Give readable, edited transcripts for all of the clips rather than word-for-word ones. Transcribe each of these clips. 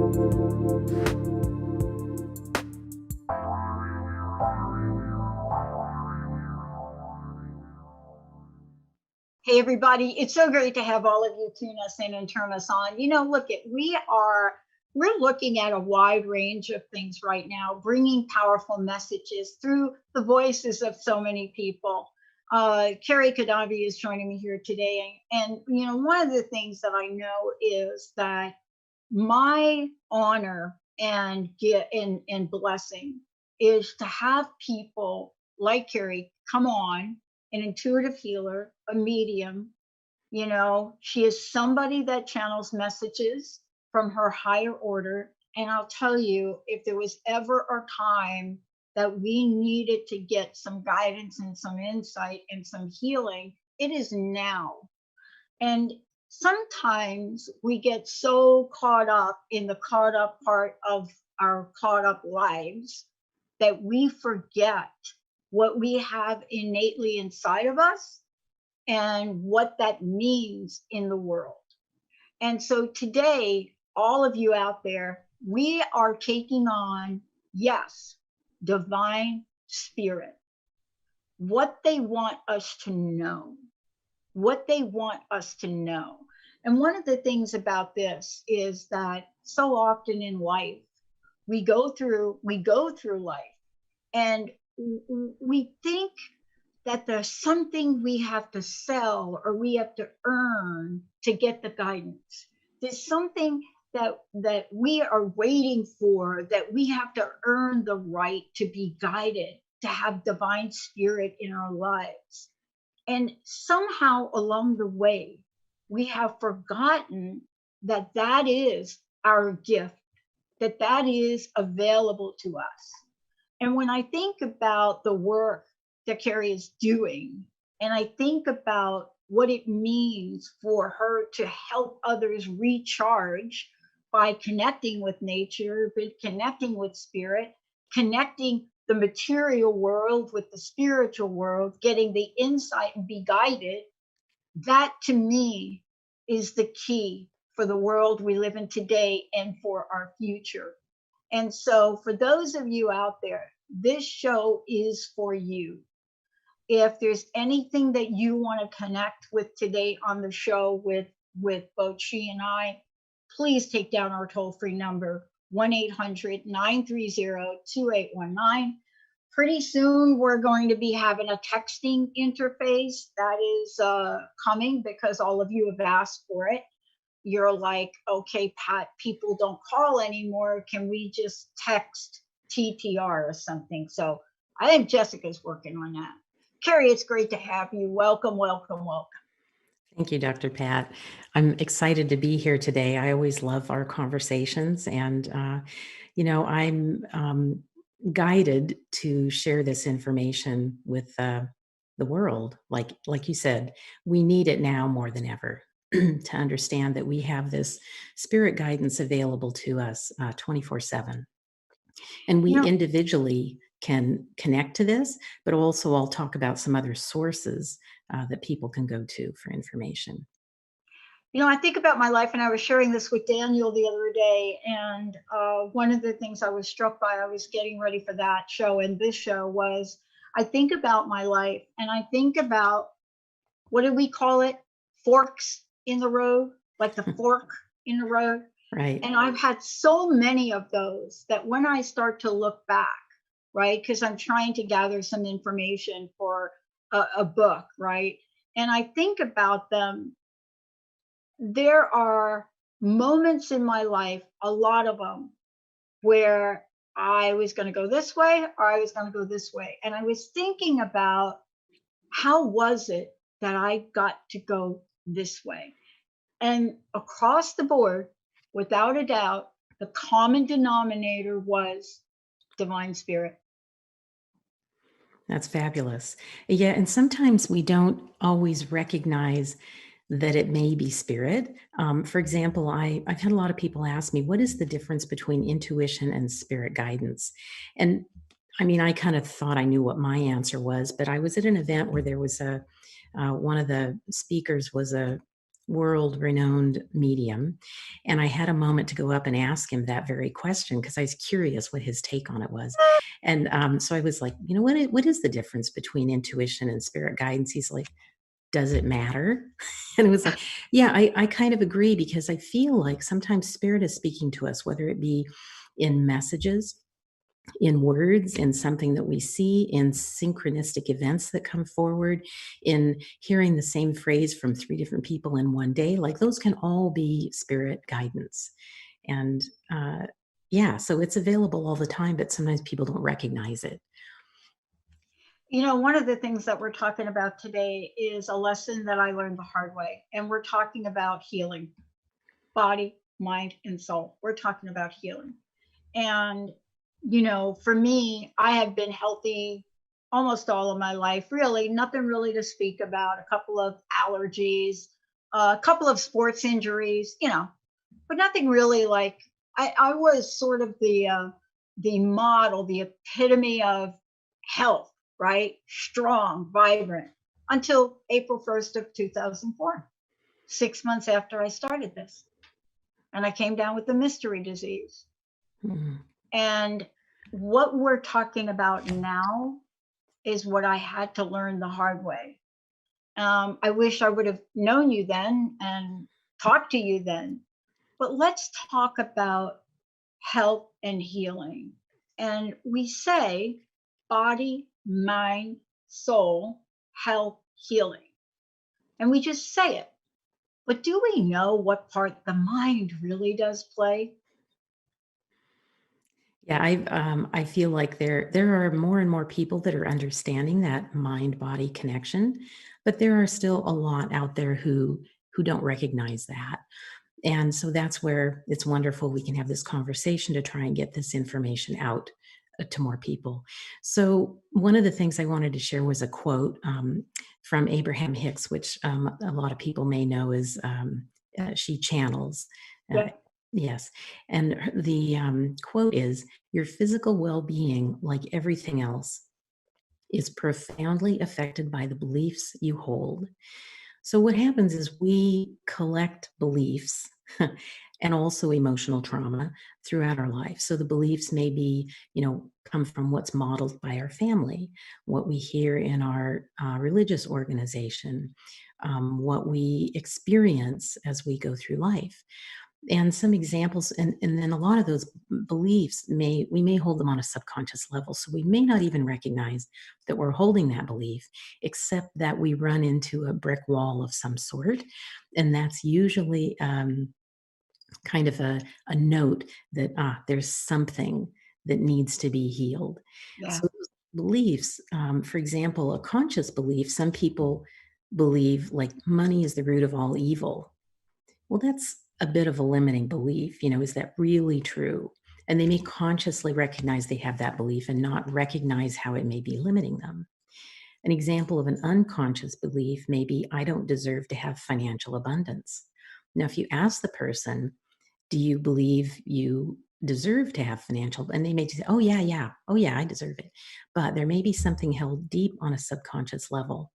Hey, everybody. It's so great to have all of you tune us in and turn us on. We're looking at a wide range of things right now, bringing powerful messages through the voices of so many people. Kerry Cadambi is joining me here today. And, one of the things that I know is that my honor and blessing is to have people like Kerry come on, an intuitive healer, a medium. She is somebody that channels messages from her higher order. And I'll tell you, if there was ever a time that we needed to get some guidance and some insight and some healing, it is now. And sometimes we get so caught up in the caught up part of our caught up lives that we forget what we have innately inside of us and what that means in the world. And so today, all of you out there, we are taking on, yes, divine spirit, what they want us to know, what they want us to know. And one of the things about this is that so often in life, we go through life and we think that there's something we have to sell or we have to earn to get the guidance. There's something that we are waiting for, that we have to earn the right to be guided, to have divine spirit in our lives. And somehow along the way, we have forgotten that that is our gift, that is available to us. And when I think about the work that Kerry is doing, and I think about what it means for her to help others recharge by connecting with nature, connecting with spirit, connecting the material world with the spiritual world, getting the insight and be guided, that to me is the key for the world we live in today and for our future. And so for those of you out there, this show is for you. If there's anything that you want to connect with today on the show with both she and I, please take down our toll-free number, 1-800-930-2819. Pretty soon, we're going to be having a texting interface that is coming because all of you have asked for it. You're like, okay, Pat, people don't call anymore. Can we just text TTR or something? So I think Jessica's working on that. Kerry, it's great to have you. Welcome, welcome, welcome. Thank you, Dr. Pat. I'm excited to be here today. I always love our conversations, and I'm guided to share this information with the world. Like you said, we need it now more than ever to understand that we have this spirit guidance available to us 24/7, and we individually can connect to this, but also I'll talk about some other sources that people can go to for information. I think about my life, and I was sharing this with Daniel the other day, and one of the things I was struck by, I was getting ready for that show and this show, was I think about my life and I think about, what do we call it? Forks in the road, like the fork in the road. Right. And I've had so many of those that when I start to look back, right, because I'm trying to gather some information for a book, right? And I think about them. There are moments in my life, a lot of them, where I was going to go this way or I was going to go this way. And I was thinking about, how was it that I got to go this way? And across the board, without a doubt, the common denominator was divine spirit. That's fabulous. Yeah, and sometimes we don't always recognize that it may be spirit. For example, I've had a lot of people ask me, what is the difference between intuition and spirit guidance? And I mean, I kind of thought I knew what my answer was, but I was at an event where there was one of the speakers was a world-renowned medium, and I had a moment to go up and ask him that very question because I was curious what his take on it was. And so I was like, what is the difference between intuition and spirit guidance? He's like, does it matter? And it was like, yeah, I kind of agree, because I feel like sometimes spirit is speaking to us, whether it be in messages, in words, in something that we see, in synchronistic events that come forward, in hearing the same phrase from 3 different people in one day. Like, those can all be spirit guidance. And yeah, so it's available all the time, but sometimes people don't recognize it. One of the things that we're talking about today is a lesson that I learned the hard way. And we're talking about healing, body, mind, and soul. We're talking about healing. And, for me, I have been healthy almost all of my life, really, nothing really to speak about, a couple of allergies, a couple of sports injuries, but nothing really like I was sort of the model, the epitome of health, right? Strong, vibrant, until April 1st of 2004, 6 months after I started this. And I came down with the mystery disease. Mm-hmm. And what we're talking about now is what I had to learn the hard way. I wish I would have known you then and talked to you then. But let's talk about health and healing. And we say body, mind, soul, health, healing. And we just say it. But do we know what part the mind really does play? Yeah, I feel like there are more and more people that are understanding that mind-body connection, but there are still a lot out there who don't recognize that. And so that's where it's wonderful we can have this conversation to try and get this information out to more people. So one of the things I wanted to share was a quote from Abraham Hicks, which a lot of people may know as she channels. Yeah. Yes. And the quote is, "Your physical well-being, like everything else, is profoundly affected by the beliefs you hold." So what happens is we collect beliefs and also emotional trauma throughout our life. So the beliefs may be, come from what's modeled by our family, what we hear in our religious organization, what we experience as we go through life. And some examples, and then a lot of those beliefs we may hold them on a subconscious level. So we may not even recognize that we're holding that belief, except that we run into a brick wall of some sort. And that's usually kind of a note that there's something that needs to be healed. Yeah. So those beliefs, for example, a conscious belief, some people believe like money is the root of all evil. Well, that's a bit of a limiting belief. Is that really true? And they may consciously recognize they have that belief and not recognize how it may be limiting them. An example of an unconscious belief may be, I don't deserve to have financial abundance. Now, if you ask the person, do you believe you deserve to have financial, and they may say, oh yeah, I deserve it. But there may be something held deep on a subconscious level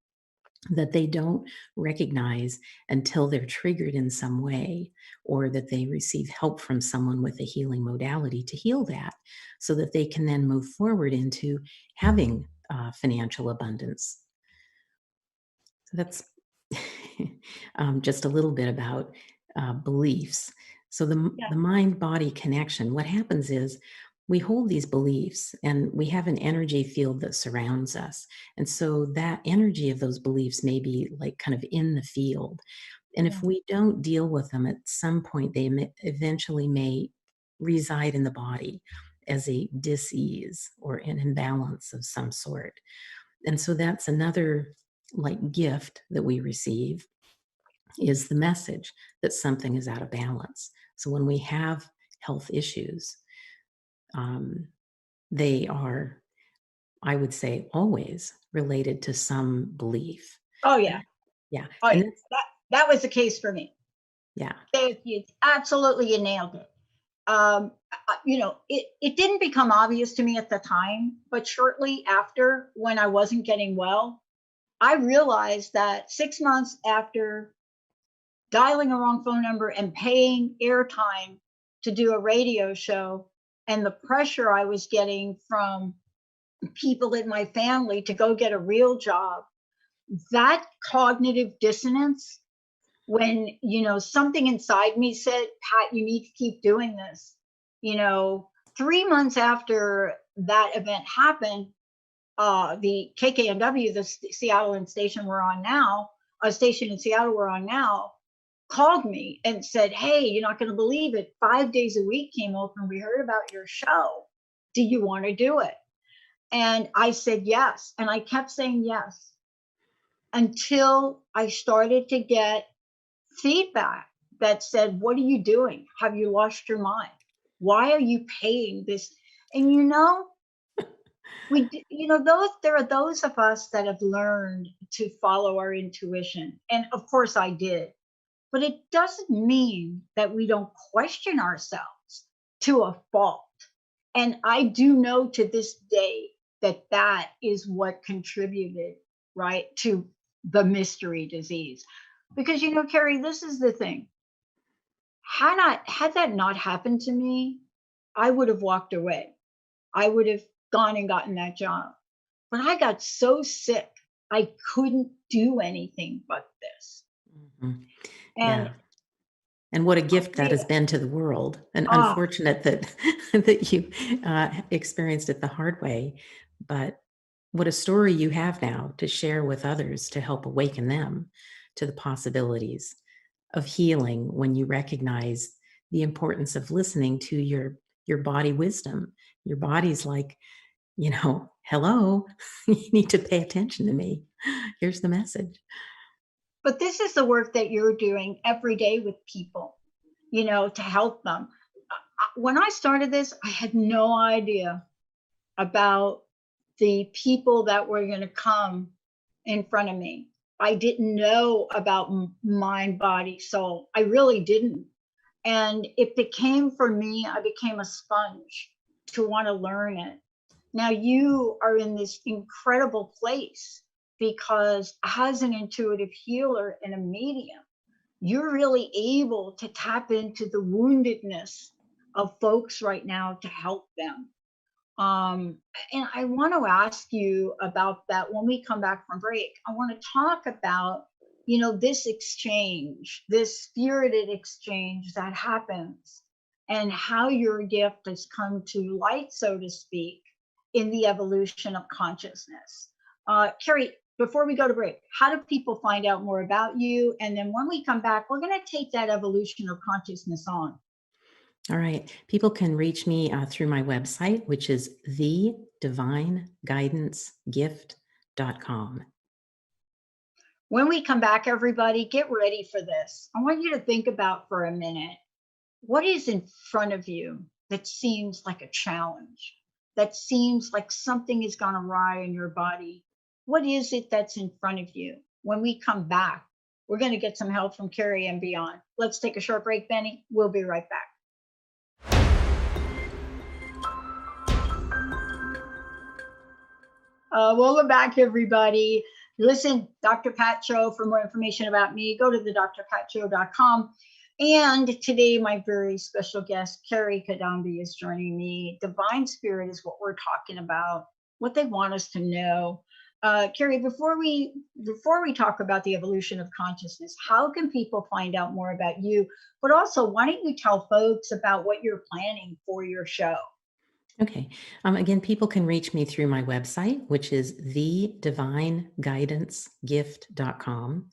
that they don't recognize until they're triggered in some way, or that they receive help from someone with a healing modality to heal that, so that they can then move forward into having financial abundance. So that's just a little bit about beliefs. So the mind-body connection, what happens is we hold these beliefs and we have an energy field that surrounds us. And so that energy of those beliefs may be like kind of in the field. And if we don't deal with them, at some point, they eventually may reside in the body as a dis-ease or an imbalance of some sort. And so that's another like gift that we receive, is the message that something is out of balance. So when we have health issues, they are, I would say, always related to some belief. Oh yeah. Yeah. Oh, And yeah. That was the case for me. Yeah. Absolutely, you nailed it. It didn't become obvious to me at the time, but shortly after, when I wasn't getting well, I realized that 6 months after dialing a wrong phone number and paying airtime to do a radio show, and the pressure I was getting from people in my family to go get a real job, that cognitive dissonance, when, something inside me said, Pat, you need to keep doing this. 3 months after that event happened, the KKNW, the Seattle and station we're on now, a station in Seattle we're on now, called me and said, hey, you're not going to believe it. 5 days a week came open. We heard about your show. Do you want to do it? And I said yes. And I kept saying yes until I started to get feedback that said, what are you doing? Have you lost your mind? Why are you paying this? And there are those of us that have learned to follow our intuition. And of course I did. But it doesn't mean that we don't question ourselves to a fault. And I do know to this day that that is what contributed, right, to the mystery disease. Because, Kerry, this is the thing. Had that not happened to me, I would have walked away. I would have gone and gotten that job. But I got so sick, I couldn't do anything but this. Mhm. And Yeah. And what a gift that has been to the world. And oh, unfortunate that that you experienced it the hard way. But what a story you have now to share with others to help awaken them to the possibilities of healing when you recognize the importance of listening to your body wisdom. Your body's like, hello, you need to pay attention to me. Here's the message. but this is the work that you're doing every day with people, to help them. When I started this, I had no idea about the people that were going to come in front of me. I didn't know about mind, body, soul. I really didn't. And it became, for me, I became a sponge to want to learn it. Now you are in this incredible place because as an intuitive healer and a medium, you're really able to tap into the woundedness of folks right now to help them. And I want to ask you about that when we come back from break. I want to talk about, this exchange, this spirited exchange that happens, and how your gift has come to light, so to speak, in the evolution of consciousness. Kerry, before we go to break, how do people find out more about you? And then when we come back, we're going to take that evolution of consciousness on. All right. People can reach me through my website, which is thedivineguidancegift.com. When we come back, everybody, get ready for this. I want you to think about for a minute, what is in front of you that seems like a challenge, that seems like something has gone awry in your body? What is it that's in front of you? When we come back, we're going to get some help from Kerry and beyond. Let's take a short break, Benny. We'll be right back. Welcome back, everybody. Listen, Dr. Pat Show. For more information about me, go to the drpatshow.com. And today, my very special guest, Kerry Cadambi, is joining me. Divine Spirit is what we're talking about, what they want us to know. Kerry, before we talk about the evolution of consciousness, how can people find out more about you? But also, why don't you tell folks about what you're planning for your show? Okay. Again, people can reach me through my website, which is thedivineguidancegift.com.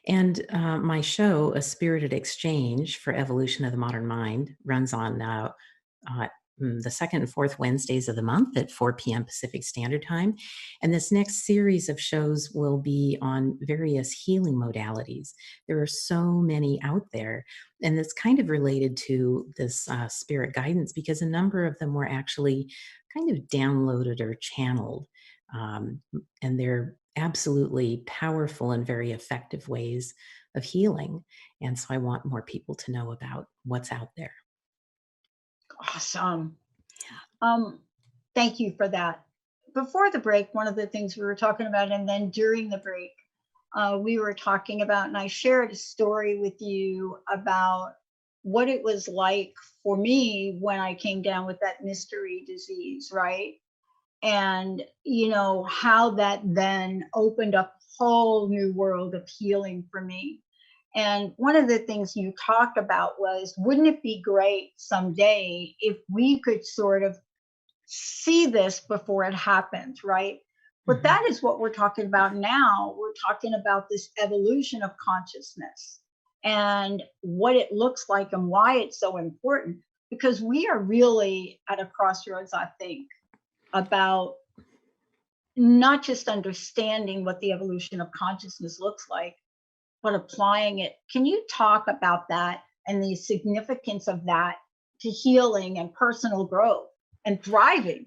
And my show, A Spirited Exchange for Evolution of the Modern Mind, runs on the second and fourth Wednesdays of the month at 4 p.m. Pacific Standard Time. And this next series of shows will be on various healing modalities. There are so many out there. And it's kind of related to this spirit guidance because a number of them were actually kind of downloaded or channeled. And they're absolutely powerful and very effective ways of healing. And so I want more people to know about what's out there. Awesome. Thank you for that. Before the break, one of the things we were talking about, and then during the break, we were talking about, and I shared a story with you about what it was like for me when I came down with that mystery disease, right? And, how that then opened up a whole new world of healing for me. And one of the things you talked about was, wouldn't it be great someday if we could sort of see this before it happens, right? But Mhm. that is what we're talking about now. We're talking about this evolution of consciousness and what it looks like and why it's so important. Because we are really at a crossroads, I think, about not just understanding what the evolution of consciousness looks like, but applying it. Can you talk about that and the significance of that to healing and personal growth and thriving?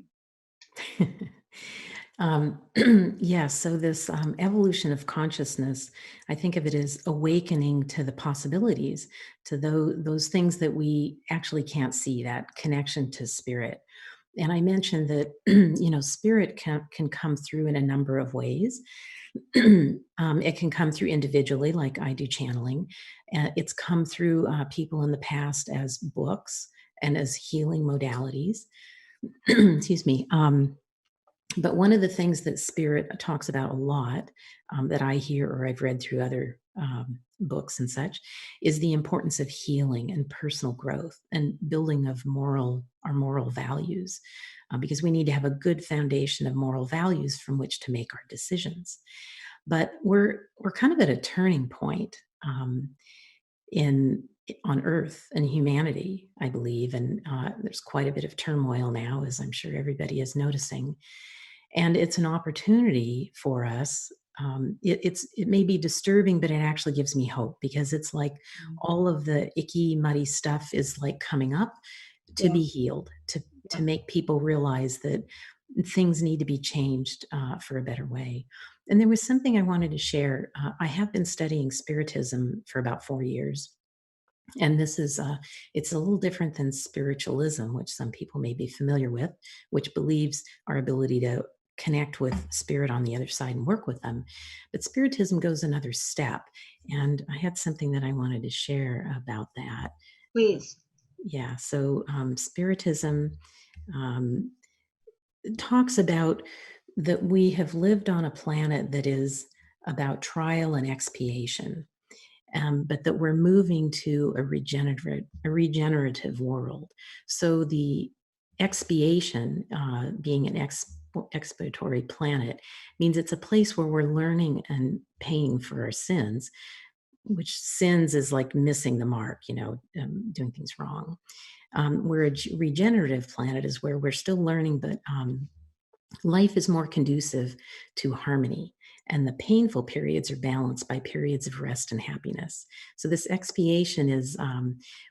Um, yeah, so this evolution of consciousness, I think of it as awakening to the possibilities, to those things that we actually can't see, that connection to spirit. And I mentioned that, spirit can come through in a number of ways. It can come through individually, like I do channeling. It's come through people in the past as books and as healing modalities. Excuse me. But one of the things that spirit talks about a lot, that I hear or I've read through other books and such, is the importance of healing and personal growth and building of our moral values, because we need to have a good foundation of moral values from which to make our decisions. But we're kind of at a turning point, in on Earth and humanity, I believe, and there's quite a bit of turmoil now, as I'm sure everybody is noticing. And it's an opportunity for us. It may be disturbing, but it actually gives me hope, because it's like all of the icky, muddy stuff is like coming up to Yeah, be healed, to yeah. make people realize that things need to be changed for a better way. And there was something I wanted to share. I have been studying spiritism for about 4 years, and this is it's a little different than spiritualism, which some people may be familiar with, which believes our ability to connect with spirit on the other side and work with them. But spiritism goes another step, and I had something that I wanted to share about that. Please. Yeah, so spiritism um, talks about that we have lived on a planet that is about trial and expiation, but that we're moving to a regenerative world. So the expiation, being an expiatory planet, means it's a place where we're learning and paying for our sins, which sins is like missing the mark, doing things wrong. Where a regenerative planet is where we're still learning, but life is more conducive to harmony, and the painful periods are balanced by periods of rest and happiness. So this expiation is,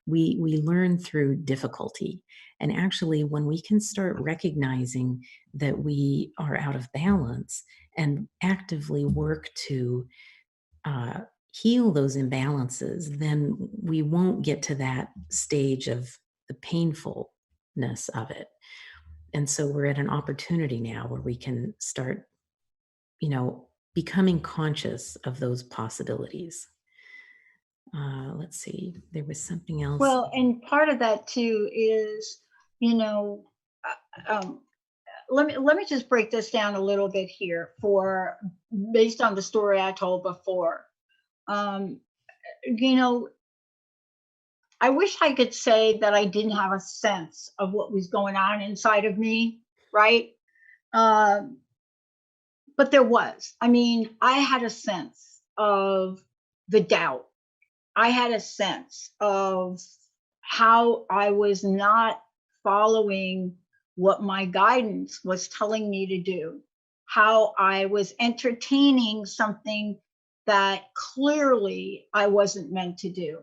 we learn through difficulty, and actually, when we can start recognizing that we are out of balance and actively work to uh, heal those imbalances, then we won't get to that stage of the painfulness of it. And so we're at an opportunity now where we can start, becoming conscious of those possibilities. Let's see, there was something else. Well, and part of that too is, you know, um, let me just break this down a little bit here for based on the story I told before. Um, you know, I wish I could say that I didn't have a sense of what was going on inside of me, right? Um, but there was. I mean, I had a sense of the doubt. I had a sense of how I was not following what my guidance was telling me to do, how I was entertaining something that clearly I wasn't meant to do.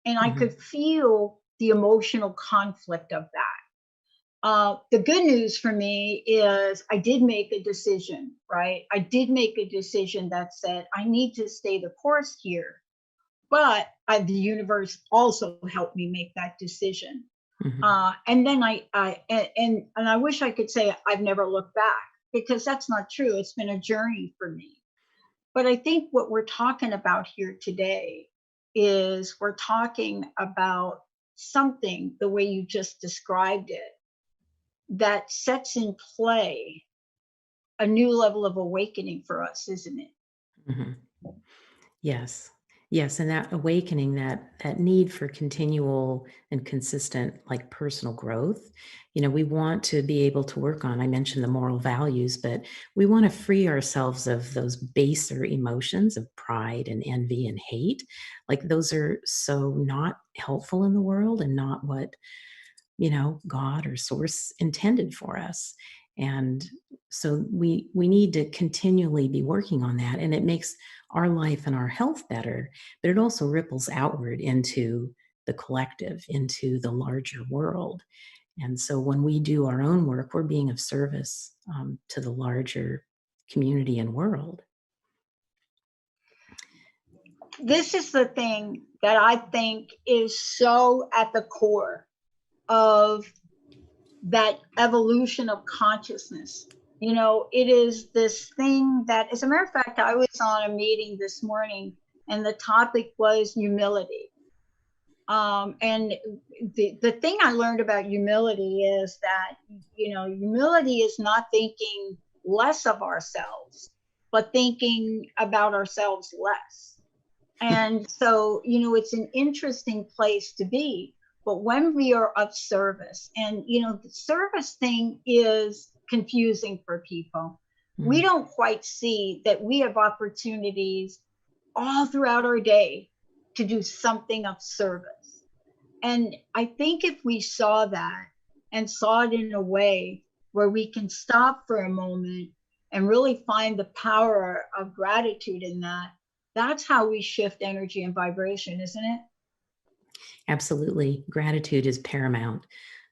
And I could Mhm. feel the emotional conflict of that. The good news for me is I did make a decision, right? I did make a decision that said, I need to stay the course here, but the universe also helped me make that decision. Mhm. And then and I wish I could say I've never looked back, because that's not true. It's been a journey for me. But I think what we're talking about here today is we're talking about something, the way you just described it, that sets in play a new level of awakening for us, isn't it? Mhm. Yes. Yes, and that awakening, that need for continual and consistent, like, personal growth, we want to be able to work on, I mentioned the moral values, but we wanna free ourselves of those baser emotions of pride and envy and hate. Like, those are so not helpful in the world and not what, God or source intended for us. And so we need to continually be working on that. And it makes our life and our health better, but it also ripples outward into the collective, into the larger world. And so when we do our own work, we're being of service to the larger community and world. This is the thing that I think is so at the core of that evolution of consciousness. It is this thing that, as a matter of fact, I was on a meeting this morning and the topic was humility. And the thing I learned about humility is that, humility is not thinking less of ourselves, but thinking about ourselves less. And so, it's an interesting place to be. But when we are of service, and, the service thing is confusing for people, we Mm. don't quite see that we have opportunities all throughout our day to do something of service. And I think if we saw that and saw it in a way where we can stop for a moment and really find the power of gratitude in that, that's how we shift energy and vibration, isn't it? Absolutely. Gratitude is paramount.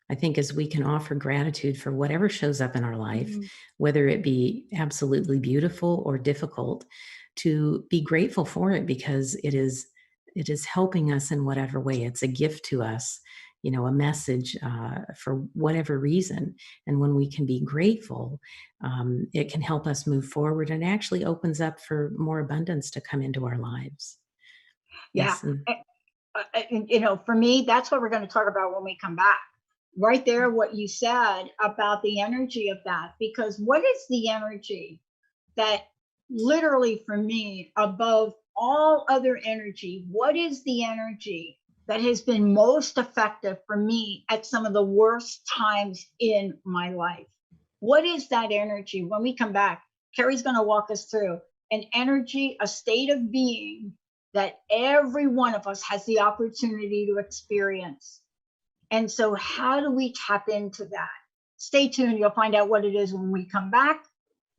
I think as we can offer gratitude for whatever shows up in our life, Mhm. whether it be absolutely beautiful or difficult, to be grateful for it because it is helping us in whatever way. It's a gift to us, a message for whatever reason. And when we can be grateful, it can help us move forward and actually opens up for more abundance to come into our lives. Yeah. Yes, and For me, that's what we're going to talk about when we come back. Right there, what you said about the energy of that, because what is the energy that literally for me, above all other energy, what is the energy that has been most effective for me at some of the worst times in my life? What is that energy? When we come back, Kerry's going to walk us through an energy, a state of being that every one of us has the opportunity to experience. And so, how do we tap into that? Stay tuned. You'll find out what it is when we come back.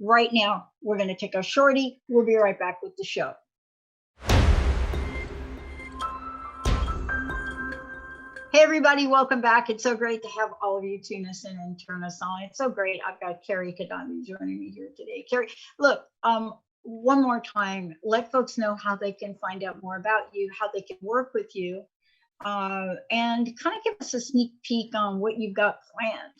Right now, we're going to take a shorty. We'll be right back with the show. Hey, everybody, welcome back. It's so great to have all of you tune us in and turn us on. It's so great. I've got Kerry Cadambi joining me here today. Kerry, look, one more time, let folks know how they can find out more about you, how they can work with you, and kind of give us a sneak peek on what you've got planned.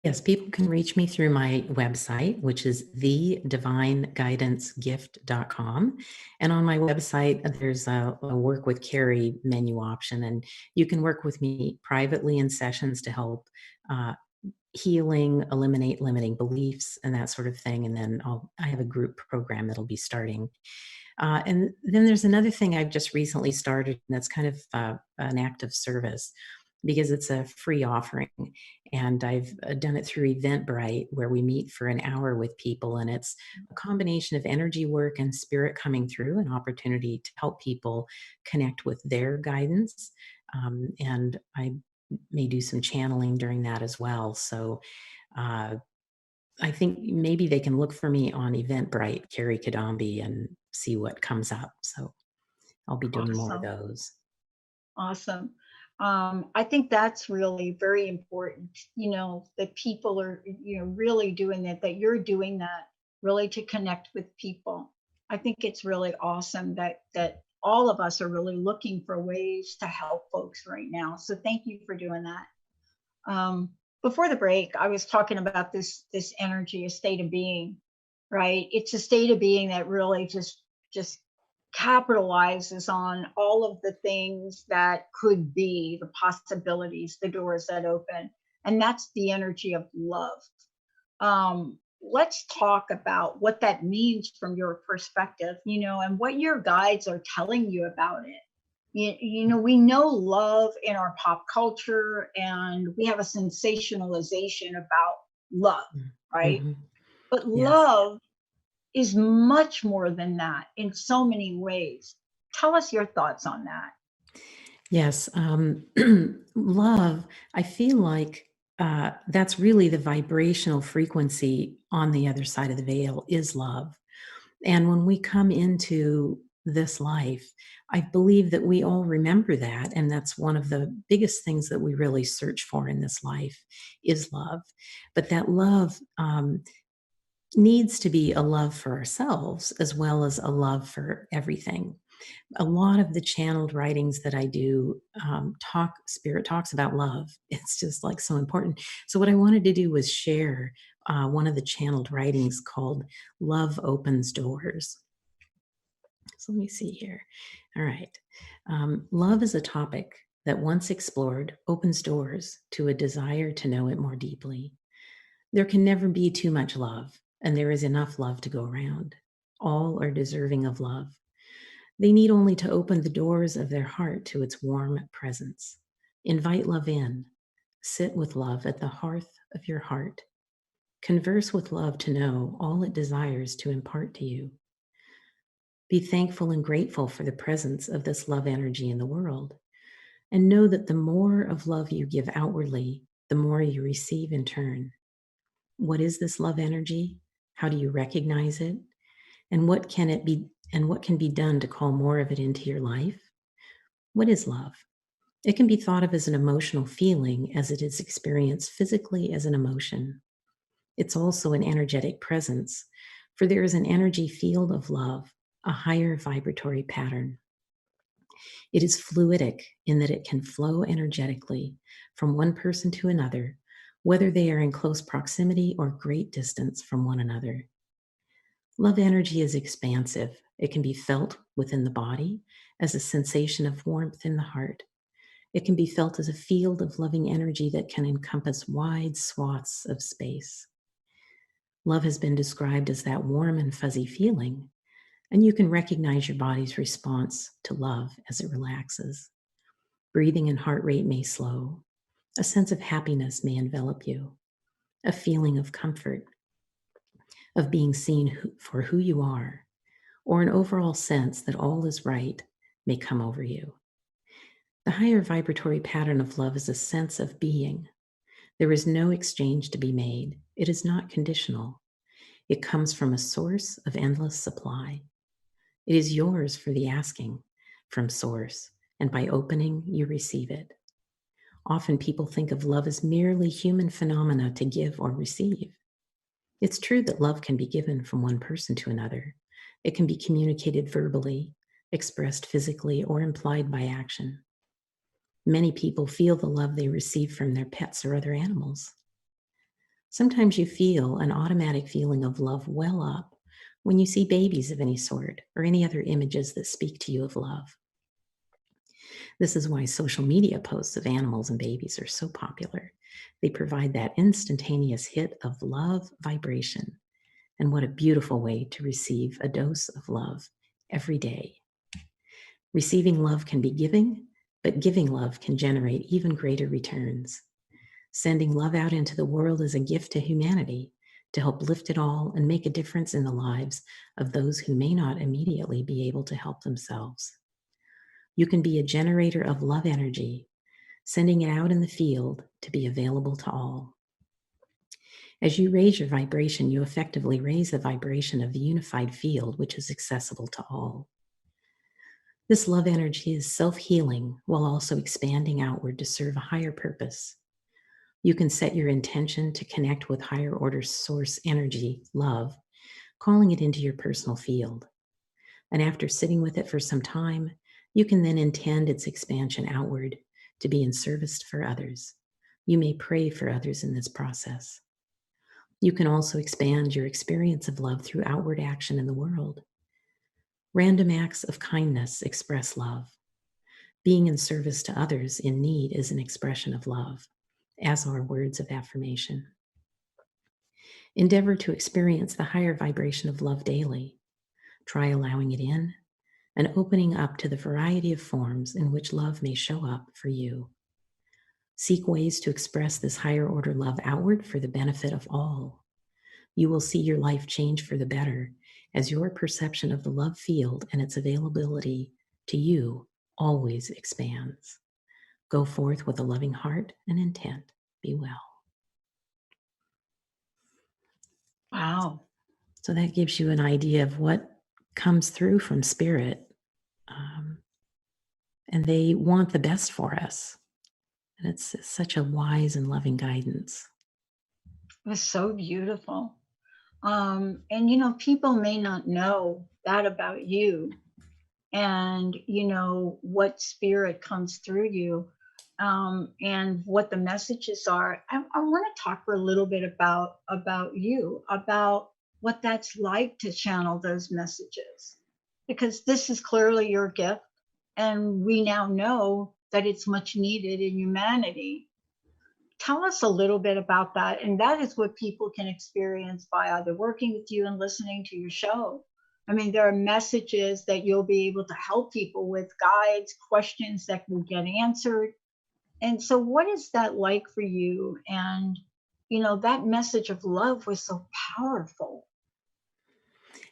yes, people can reach me through my website, which is thedivineguidancegift.com. And on my website, there's a work with Carrie menu option, and you can work with me privately in sessions to help uh, healing, eliminate limiting beliefs, and that sort of thing. And then I have a group program that'll be starting. And then there's another thing I've just recently started, and that's kind of an act of service because it's a free offering. And I've done it through Eventbrite, where we meet for an hour with people. And it's a combination of energy work and spirit coming through, an opportunity to help people connect with their guidance. And I may do some channeling during that as well. So uh, I think maybe they can look for me on Eventbrite, Kerry Cadambi, and see what comes up. So I'll be doing more of Awesome. those. Awesome. I think that's really very important, that people are, really doing that you're doing that really to connect with people. I think it's really awesome that all of us are really looking for ways to help folks right now. So thank you for doing that. Before the break, I was talking about this energy, a state of being, right? It's a state of being that really just capitalizes on all of the things that could be, the possibilities, the doors that open. And that's the energy of love. Let's talk about what that means from your perspective, and what your guides are telling you about it. We know love in our pop culture, and we have a sensationalization about love, right? Mm-hmm. But Yes. love is much more than that in so many ways. Tell us your thoughts on that. Yes. Love, I feel like that's really the vibrational frequency on the other side of the veil is love. And when we come into this life, I believe that we all remember that. And that's one of the biggest things that we really search for in this life is love. But that love needs to be a love for ourselves as well as a love for everything. A lot of the channeled writings that I do spirit talks about love. It's just like so important. So what I wanted to do was share one of the channeled writings called Love Opens Doors. So let me see here. All right. Love is a topic that once explored opens doors to a desire to know it more deeply. There can never be too much love, and there is enough love to go around. All are deserving of love. They need only to open the doors of their heart to its warm presence. Invite love in. Sit with love at the hearth of your heart. Converse with love to know all it desires to impart to you. Be thankful and grateful for the presence of this love energy in the world. And know that the more of love you give outwardly, the more you receive in turn. What is this love energy? How do you recognize it? And what can it be? And what can be done to call more of it into your life? What is love? It can be thought of as an emotional feeling as it is experienced physically as an emotion. It's also an energetic presence, for there is an energy field of love, a higher vibratory pattern. It is fluidic in that it can flow energetically from one person to another, whether they are in close proximity or great distance from one another. Love energy is expansive. It can be felt within the body as a sensation of warmth in the heart. It can be felt as a field of loving energy that can encompass wide swaths of space. Love has been described as that warm and fuzzy feeling, and you can recognize your body's response to love as it relaxes. Breathing and heart rate may slow. A sense of happiness may envelop you. A feeling of comfort, of being seen for who you are, or an overall sense that all is right may come over you. The higher vibratory pattern of love is a sense of being. There is no exchange to be made. It is not conditional. It comes from a source of endless supply. It is yours for the asking from source, and by opening, you receive it. Often people think of love as merely human phenomena to give or receive. It's true that love can be given from one person to another. It can be communicated verbally, expressed physically, or implied by action. Many people feel the love they receive from their pets or other animals. Sometimes you feel an automatic feeling of love well up when you see babies of any sort or any other images that speak to you of love. This is why social media posts of animals and babies are so popular. They provide that instantaneous hit of love vibration. And what a beautiful way to receive a dose of love every day. Receiving love can be giving, but giving love can generate even greater returns. Sending love out into the world is a gift to humanity to help lift it all and make a difference in the lives of those who may not immediately be able to help themselves. You can be a generator of love energy, sending it out in the field to be available to all. As you raise your vibration, you effectively raise the vibration of the unified field, which is accessible to all. This love energy is self-healing while also expanding outward to serve a higher purpose. You can set your intention to connect with higher order source energy, love, calling it into your personal field. And after sitting with it for some time, you can then intend its expansion outward to be in service for others. You may pray for others in this process. You can also expand your experience of love through outward action in the world. Random acts of kindness express love. Being in service to others in need is an expression of love, as are words of affirmation. Endeavor to experience the higher vibration of love daily. Try allowing it in and opening up to the variety of forms in which love may show up for you. Seek ways to express this higher order love outward for the benefit of all. You will see your life change for the better as your perception of the love field and its availability to you always expands. Go forth with a loving heart and intent. Be well. Wow. So that gives you an idea of what comes through from Spirit. And they want the best for us. And it's such a wise and loving guidance. It was so beautiful. And, people may not know that about you and, what spirit comes through you, and what the messages are. I want to talk for a little bit about you, about what that's like to channel those messages, because this is clearly your gift. And we now know that it's much needed in humanity. Tell us a little bit about that. And that is what people can experience by either working with you and listening to your show. I mean, there are messages that you'll be able to help people with, guides, questions that will get answered. And so, what is that like for you? And, that message of love was so powerful.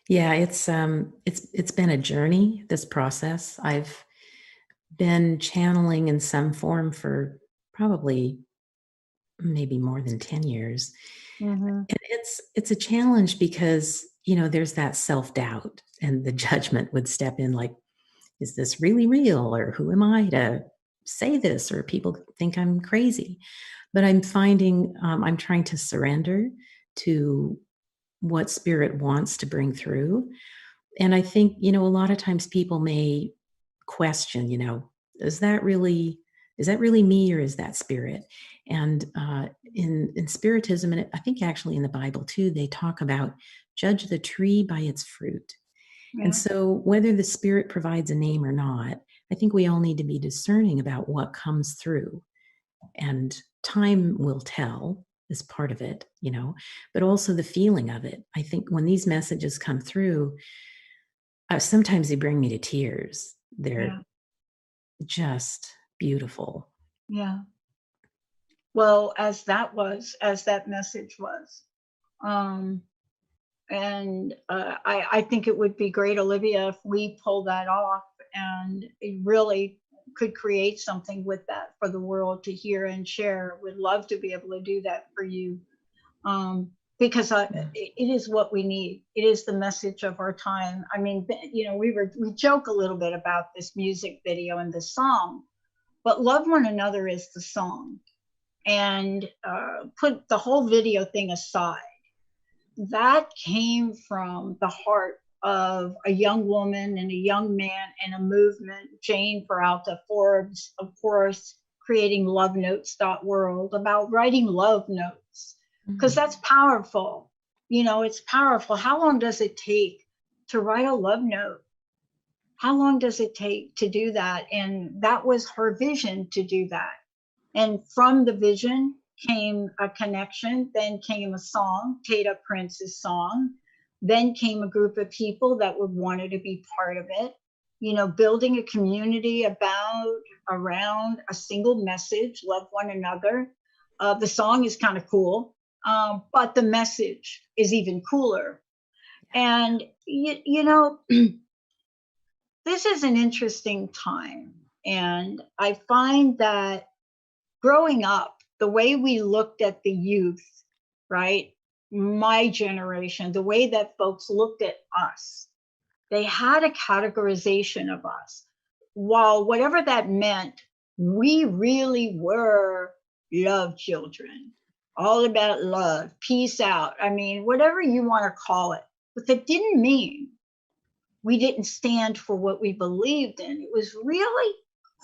Yeah, it's been a journey, this process. I've been channeling in some form for probably maybe more than 10 years. Mm-hmm. And it's a challenge because, there's that self-doubt and the judgment would step in like, is this really real? Or who am I to say this? Or people think I'm crazy. But I'm finding I'm trying to surrender to what Spirit wants to bring through. And I think, a lot of times people may question, is that really me or is that Spirit? And in Spiritism, and I think actually in the Bible too, they talk about judge the tree by its fruit. Yeah. And so whether the Spirit provides a name or not, I think we all need to be discerning about what comes through. And time will tell is part of it, but also the feeling of it. I think when these messages come through, sometimes they bring me to tears. They're just beautiful. Yeah. Well, as that message was. And I think it would be great, Olivia, if we pull that off and it really could create something with that for the world to hear and share. Would love to be able to do that for you, because it is what we need. It is the message of our time. I mean, we joke a little bit about this music video and the song, but Love One Another is the song. And put the whole video thing aside, that came from the heart of a young woman and a young man and a movement. Jane Peralta Forbes, of course, creating lovenotes.world, about writing love notes, because that's powerful. It's powerful. How long does it take to write a love note? How long does it take to do that? And that was her vision, to do that. And from the vision came a connection, then came a song, Tata Prince's song, then came a group of people that would wanted to be part of it, building a community around a single message, love one another. The song is kind of cool, but the message is even cooler. And, this is an interesting time. And I find that growing up, the way we looked at the youth, right? My generation, the way that folks looked at us, they had a categorization of us. While whatever that meant, we really were love children, all about love, peace out. I mean, whatever you want to call it. But that didn't mean we didn't stand for what we believed in. It was really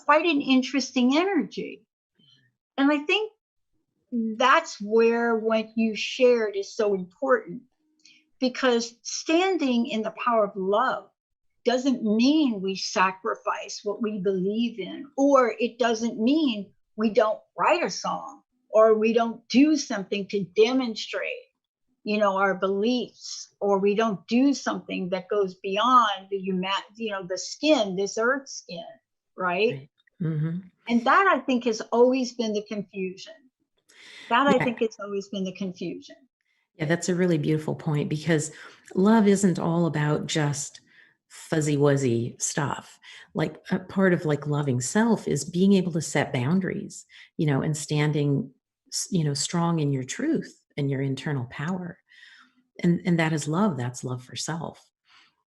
quite an interesting energy. And I think that's where what you shared is so important, because standing in the power of love doesn't mean we sacrifice what we believe in, or it doesn't mean we don't write a song or we don't do something to demonstrate, our beliefs, or we don't do something that goes beyond the the skin, this earth skin, right? Right. Hmm. And that, I think, has always been the confusion. That, I Yeah. think, has always been the confusion. Yeah, that's a really beautiful point, because love isn't all about just fuzzy wuzzy stuff. Like a part of like loving self is being able to set boundaries, and standing, strong in your truth and your internal power. And that is love. That's love for self.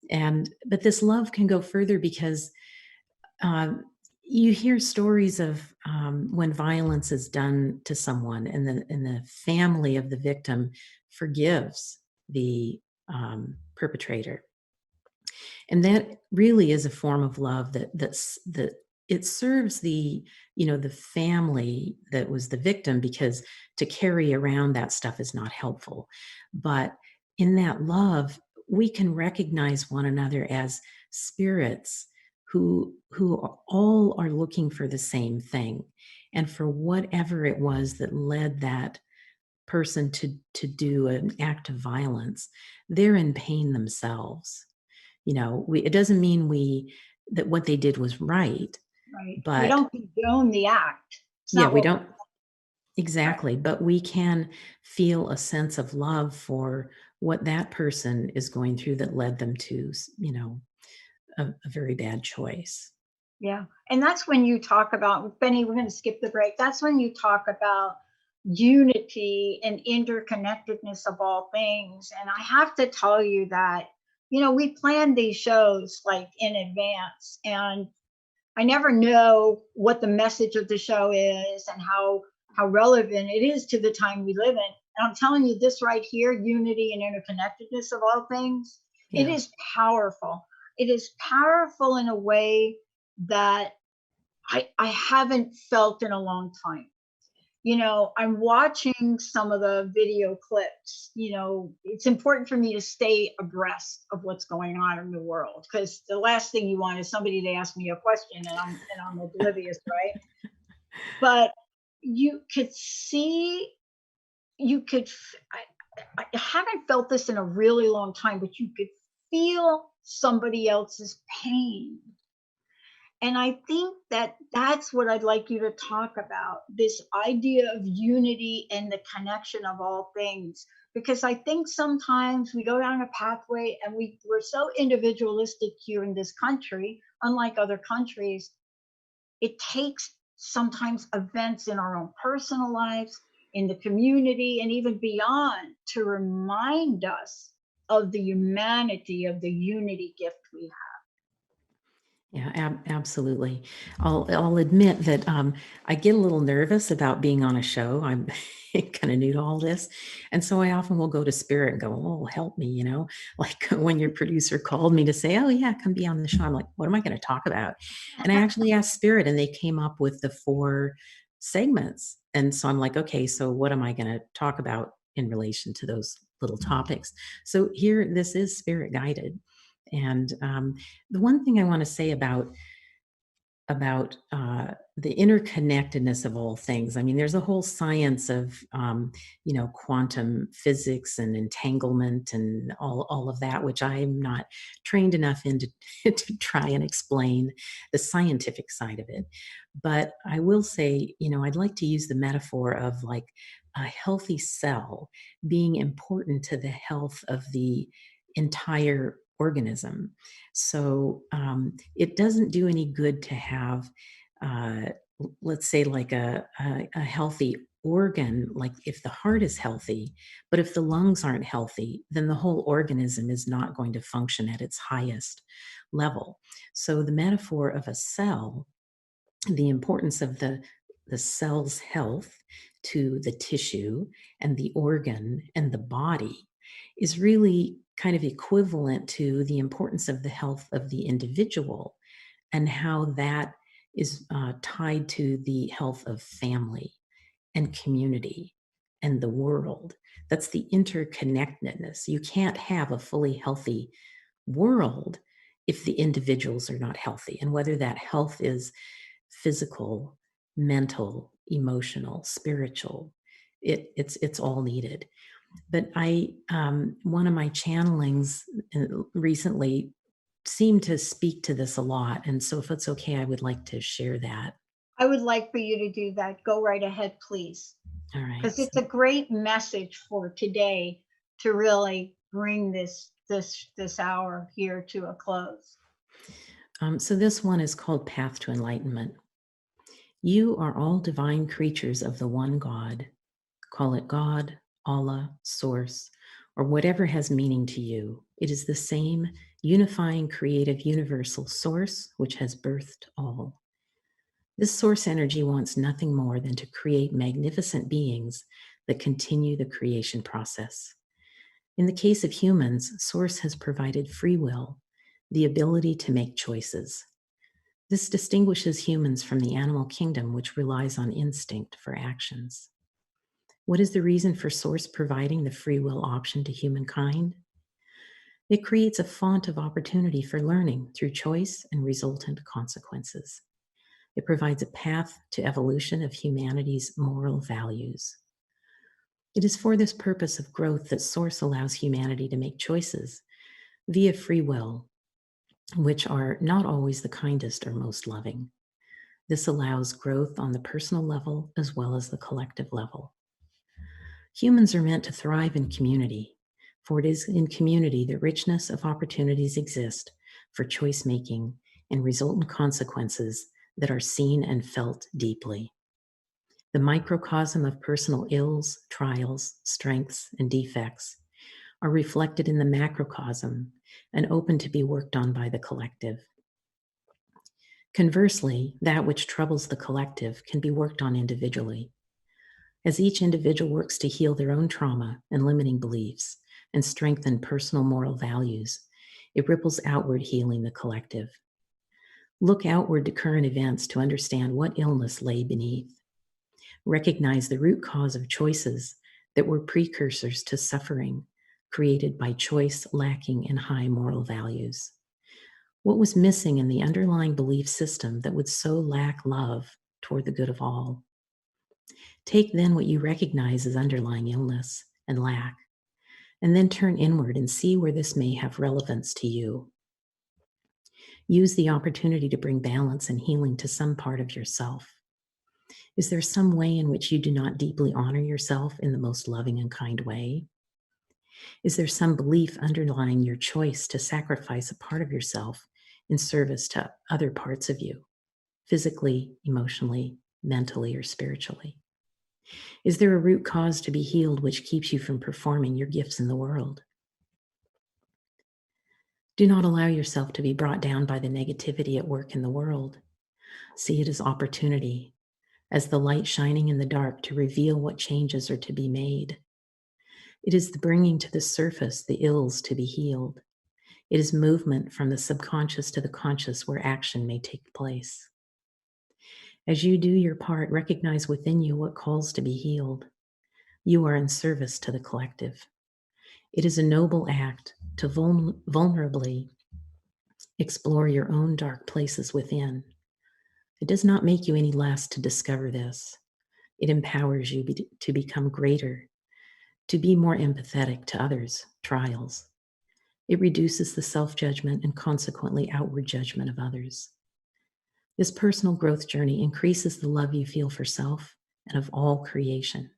But this love can go further, because um, you hear stories of when violence is done to someone, and the family of the victim forgives the perpetrator, and that really is a form of love that it serves the family that was the victim, because to carry around that stuff is not helpful. But in that love, we can recognize one another as spirits who all are looking for the same thing, and for whatever it was that led that person to do an act of violence, they're in pain themselves. It doesn't mean we that what they did was right, Right. We but don't condone the act. It's yeah, not we what we're don't right. exactly, but we can feel a sense of love for what that person is going through that led them to, a very bad choice. Yeah. And that's when you talk about, Benny, we're going to skip the break. That's when you talk about unity and interconnectedness of all things. And I have to tell you that, we plan these shows like in advance, and I never know what the message of the show is and how relevant it is to the time we live in. And I'm telling you this right here, unity and interconnectedness of all things, it Yeah. is powerful. It is powerful in a way that I haven't felt in a long time. I'm watching some of the video clips. It's important for me to stay abreast of what's going on in the world, because the last thing you want is somebody to ask me a question and I'm oblivious, right? But you could see, you could, I haven't felt this in a really long time, but you could feel somebody else's pain. And I think that that's what I'd like you to talk about, this idea of unity and the connection of all things. Because I think sometimes we go down a pathway and we're so individualistic here in this country, unlike other countries. It takes sometimes events in our own personal lives, in the community, and even beyond to remind us of the humanity of the unity gift we have. Yeah, absolutely. I'll admit that I get a little nervous about being on a show. I'm kind of new to all this, and so I often will go to Spirit and go, "Oh, help me!" Like when your producer called me to say, "Oh, yeah, come be on the show." I'm like, "What am I going to talk about?" And I actually asked Spirit, and they came up with the 4 segments. And so I'm like, "Okay, so what am I going to talk about in relation to those little topics?" So here, this is Spirit guided, and the one thing I want to say about the interconnectedness of all things. I mean, there's a whole science of quantum physics and entanglement and all of that, which I'm not trained enough in to try and explain the scientific side of it. But I will say, I'd like to use the metaphor of like a healthy cell being important to the health of the entire organism. So it doesn't do any good to have, uh, let's say, like a healthy organ, like if the heart is healthy, but if the lungs aren't healthy, then the whole organism is not going to function at its highest level. So the metaphor of a cell, the importance of the cell's health to the tissue and the organ and the body is really kind of equivalent to the importance of the health of the individual, and how that is tied to the health of family and community and the world. That's the interconnectedness. You can't have a fully healthy world if the individuals are not healthy. And whether that health is physical, mental, emotional, spiritual, it's all needed. But one of my channelings recently seemed to speak to this a lot. And so if it's okay, I would like to share that. I would like for you to do that. Go right ahead, please. All right. Because it's a great message for today to really bring this hour here to a close. So this one is called Path to Enlightenment. You are all divine creatures of the one God. Call it God, Allah, Source, or whatever has meaning to you. It is the same unifying, creative, universal source which has birthed all. This source energy wants nothing more than to create magnificent beings that continue the creation process. In the case of humans, Source has provided free will, the ability to make choices. This distinguishes humans from the animal kingdom, which relies on instinct for actions. What is the reason for Source providing the free will option to humankind? It creates a font of opportunity for learning through choice and resultant consequences. It provides a path to evolution of humanity's moral values. It is for this purpose of growth that Source allows humanity to make choices via free will, which are not always the kindest or most loving. This allows growth on the personal level as well as the collective level. Humans are meant to thrive in community, for it is in community that richness of opportunities exist for choice making and resultant consequences that are seen and felt deeply. The microcosm of personal ills, trials, strengths, and defects are reflected in the macrocosm and open to be worked on by the collective. Conversely, that which troubles the collective can be worked on individually. As each individual works to heal their own trauma and limiting beliefs and strengthen personal moral values, it ripples outward, healing the collective. Look outward to current events to understand what illness lay beneath. Recognize the root cause of choices that were precursors to suffering created by choice lacking in high moral values. What was missing in the underlying belief system that would so lack love toward the good of all? Take then what you recognize as underlying illness and lack, and then turn inward and see where this may have relevance to you. Use the opportunity to bring balance and healing to some part of yourself. Is there some way in which you do not deeply honor yourself in the most loving and kind way? Is there some belief underlying your choice to sacrifice a part of yourself in service to other parts of you, physically, emotionally, mentally, or spiritually? Is there a root cause to be healed which keeps you from performing your gifts in the world? Do not allow yourself to be brought down by the negativity at work in the world. See it as opportunity, as the light shining in the dark to reveal what changes are to be made. It is the bringing to the surface the ills to be healed. It is movement from the subconscious to the conscious where action may take place. As you do your part, recognize within you what calls to be healed. You are in service to the collective. It is a noble act to vulnerably explore your own dark places within. It does not make you any less to discover this. It empowers you to become greater, to be more empathetic to others' trials. It reduces the self-judgment and consequently outward judgment of others. This personal growth journey increases the love you feel for self and of all creation.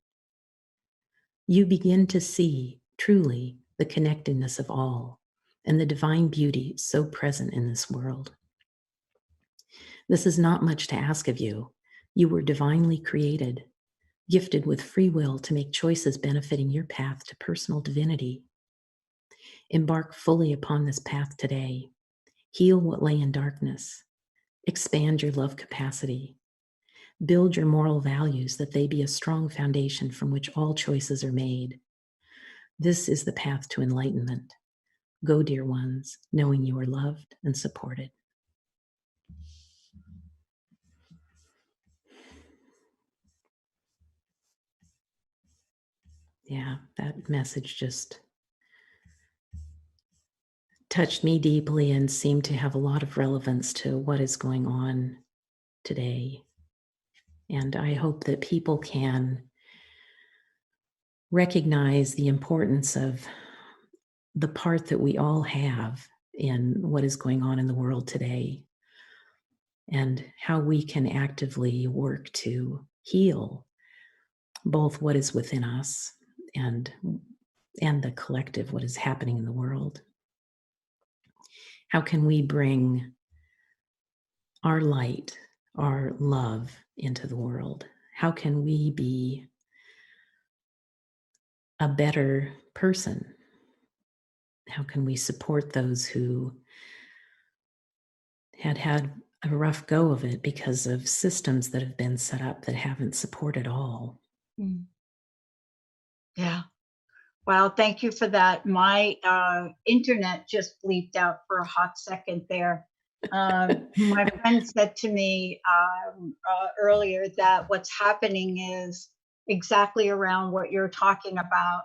You begin to see truly the connectedness of all and the divine beauty so present in this world. This is not much to ask of you. You were divinely created, gifted with free will to make choices benefiting your path to personal divinity. Embark fully upon this path today. Heal what lay in darkness. Expand your love capacity. Build your moral values that they be a strong foundation from which all choices are made. This is the path to enlightenment. Go, dear ones, knowing you are loved and supported. Yeah, that message just touched me deeply and seemed to have a lot of relevance to what is going on today. And I hope that people can recognize the importance of the part that we all have in what is going on in the world today, and how we can actively work to heal both what is within us and the collective, what is happening in the world. How can we bring our light, our love into the world? How can we be a better person? How can we support those who had a rough go of it because of systems that have been set up that haven't supported all? Mm. Yeah. Wow, thank you for that. My internet just bleeped out for a hot second there. My friend said to me earlier that what's happening is exactly around what you're talking about.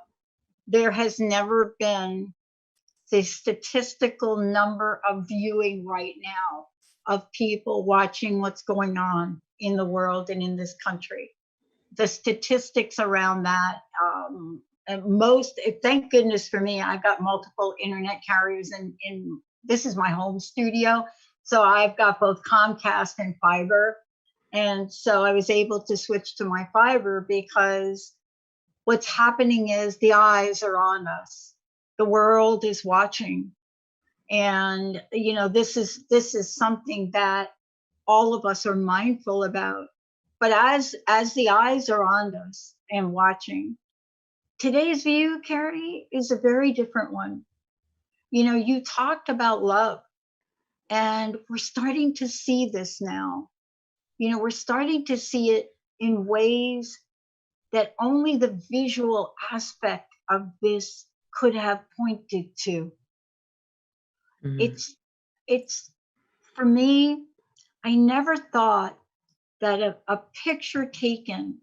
There has never been the statistical number of viewing right now of people watching what's going on in the world and in this country. The statistics around that, and most, thank goodness for me, I've got multiple internet carriers in this is my home studio. So I've got both Comcast and fiber. And so I was able to switch to my fiber because what's happening is the eyes are on us. The world is watching. And this is something that all of us are mindful about. But as the eyes are on us and watching, today's view, Kerry, is a very different one. You talked about love, and we're starting to see this now. We're starting to see it in ways that only the visual aspect of this could have pointed to. Mm. It's for me, I never thought that a picture taken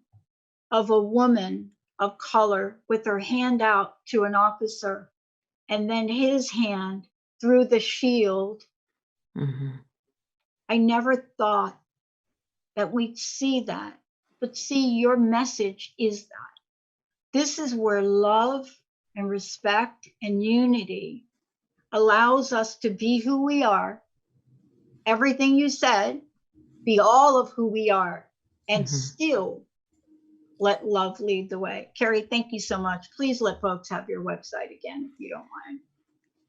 of a woman of color with her hand out to an officer and then his hand through the shield, Mm-hmm. I never thought that we'd see that. But see, your message is that this is where love and respect and unity allows us to be who we are, everything you said, be all of who we are, and Mm-hmm. still let love lead the way. Kerry, thank you so much. Please let folks have your website again, if you don't mind.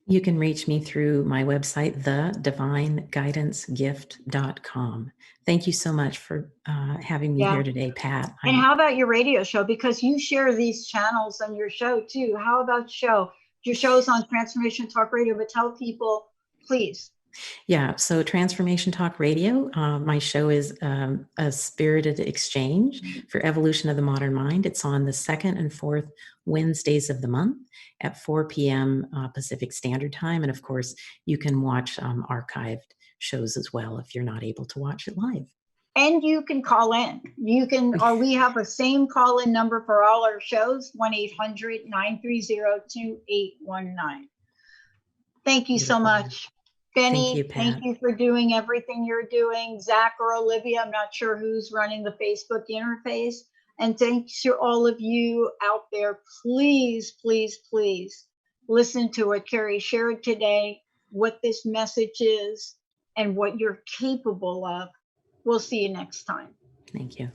You can reach me through my website, thedivineguidancegift.com. Thank you so much for having me Yeah. here today, Pat. And how about your radio show? Because you share these channels on your show too. How about your show's on Transformation Talk Radio, but tell people, please. Yeah, so Transformation Talk Radio, my show is a spirited exchange for evolution of the modern mind. It's on the second and fourth Wednesdays of the month at 4 p.m. Pacific Standard Time. And of course, you can watch archived shows as well if you're not able to watch it live. And you can call in. We have a same call in number for all our shows, 1-800-930-2819. Thank you so much. Benny, Thank you, Pat. Thank you for doing everything you're doing. Zach or Olivia, I'm not sure who's running the Facebook interface. And thanks to all of you out there. Please, please, please listen to what Kerry shared today, what this message is, and what you're capable of. We'll see you next time. Thank you.